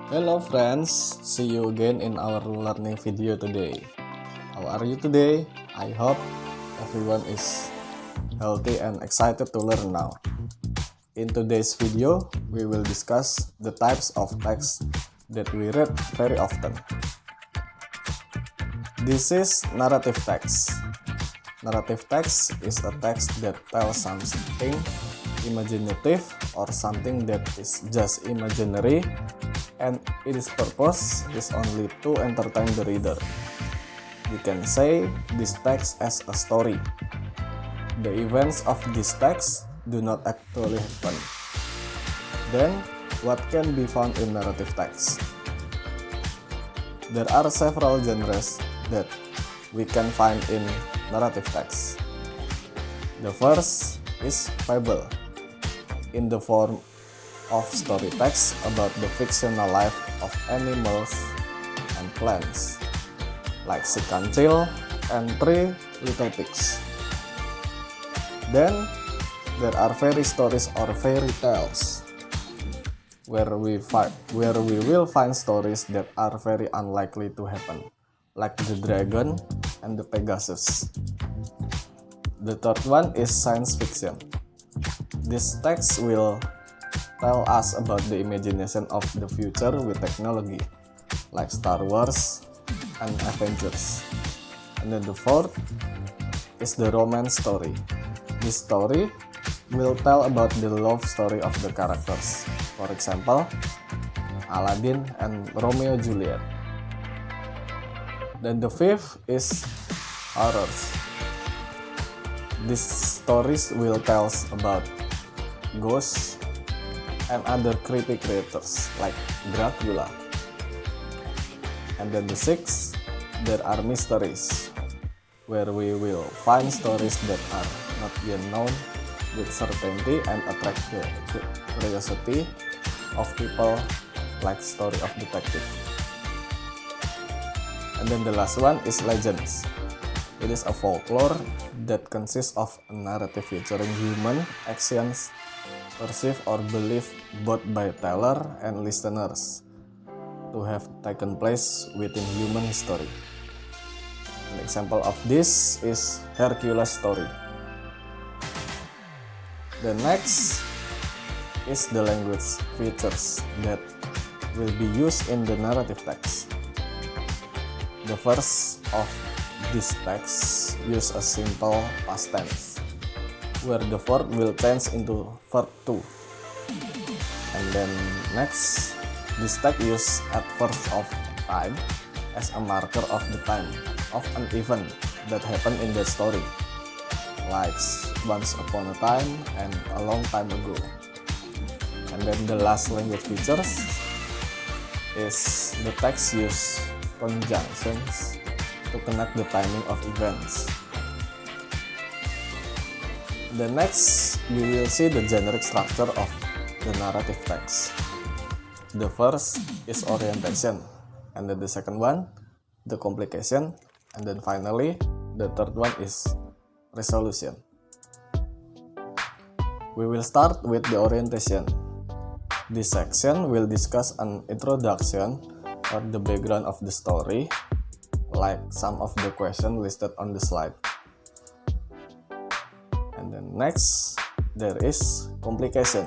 Hello friends, see you again in our learning video today. How are you today? I hope everyone is healthy and excited to learn now. In today's video, we will discuss the types of text that we read very often. This is narrative text. Narrative text is a text that tells something imaginative or something that is just imaginary, and its purpose is only to entertain the reader. You can say this text as a story. The events of this text do not actually happen. Then, what can be found in narrative text? There are several genres that we can find in narrative text. The first is fable, in the form of story text about the fictional life of animals and plants, like Si Kancil and Three Little Pigs. Then, there are fairy stories or fairy tales, where we will find stories that are very unlikely to happen, like the dragon and the Pegasus. The third one is science fiction. This text will tell us about the imagination of the future with technology, like Star Wars and Avengers. And then the fourth is the romance story. This story will tell about the love story of the characters. For example, Aladdin and Romeo Juliet. Then the fifth is horrors. These stories will tell us about ghosts and other creepy creatures like Dracula. And then the sixth, there are mysteries, where we will find stories that are not yet known with certainty and attract the curiosity of people, like story of detective. And then the last one is legends. It is a folklore that consists of a narrative featuring human actions perceived or believed both by teller and listeners to have taken place within human history. An example of this is Hercules story. The next is the language features that will be used in the narrative text. The first of these texts use a simple past tense, where the verb will change into verb to. And then next, this text use adverbs of time as a marker of the time of an event that happened in the story, like once upon a time and a long time ago. And then the last language features is the text use conjunctions to connect the timing of events. The next, we will see the generic structure of the narrative text. The first is orientation, and then the second one, the complication, and then finally, the third one is resolution. We will start with the orientation. This section will discuss an introduction or the background of the story, like some of the questions listed on the slide. And then next, there is complication.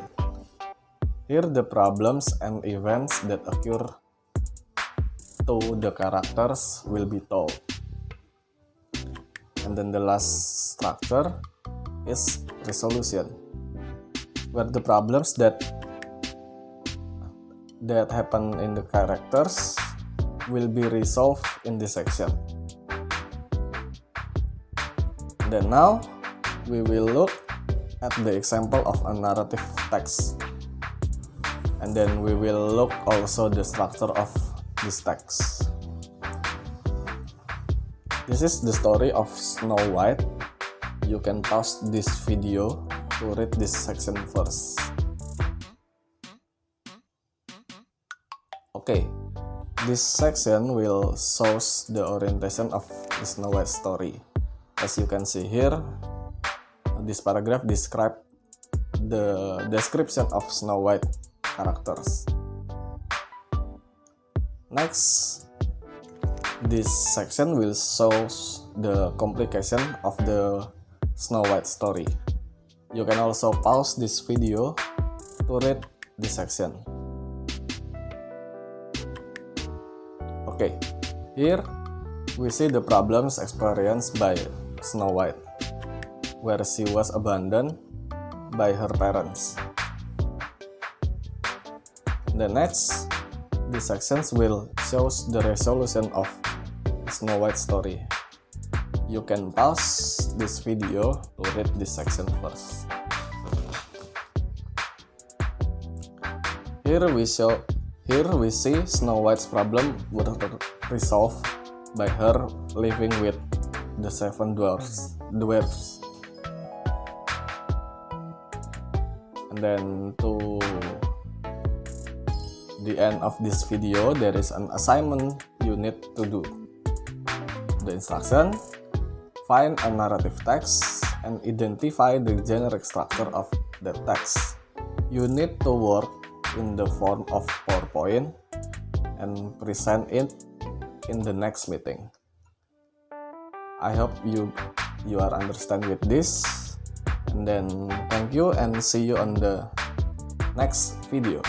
Here the problems and events that occur to the characters will be told. And then the last structure is resolution, where the problems that happen in the characters will be resolved in this section. Then now, we will look at the example of a narrative text. And then we will look also the structure of this text. This is the story of Snow White. You can pause this video to read this section first. Okay, this section will show the orientation of the Snow White story. As you can see here, this paragraph describes the description of Snow White characters. Next, this section will show the complication of the Snow White story. You can also pause this video to read this section. Okay, here we see the problems experienced by Snow White, where she was abandoned by her parents. The next, these sections will show the resolution of Snow White story. You can pause this video to read this section first. Here we see Snow White's problem were resolved by her living with the 7 dwarfs. And then to the end of this video, there is an assignment you need to do. The instruction: find a narrative text and identify the generic structure of the text. You need to work in the form of PowerPoint and present it in the next meeting. I hope you are understand with this, and then thank you and see you on the next video.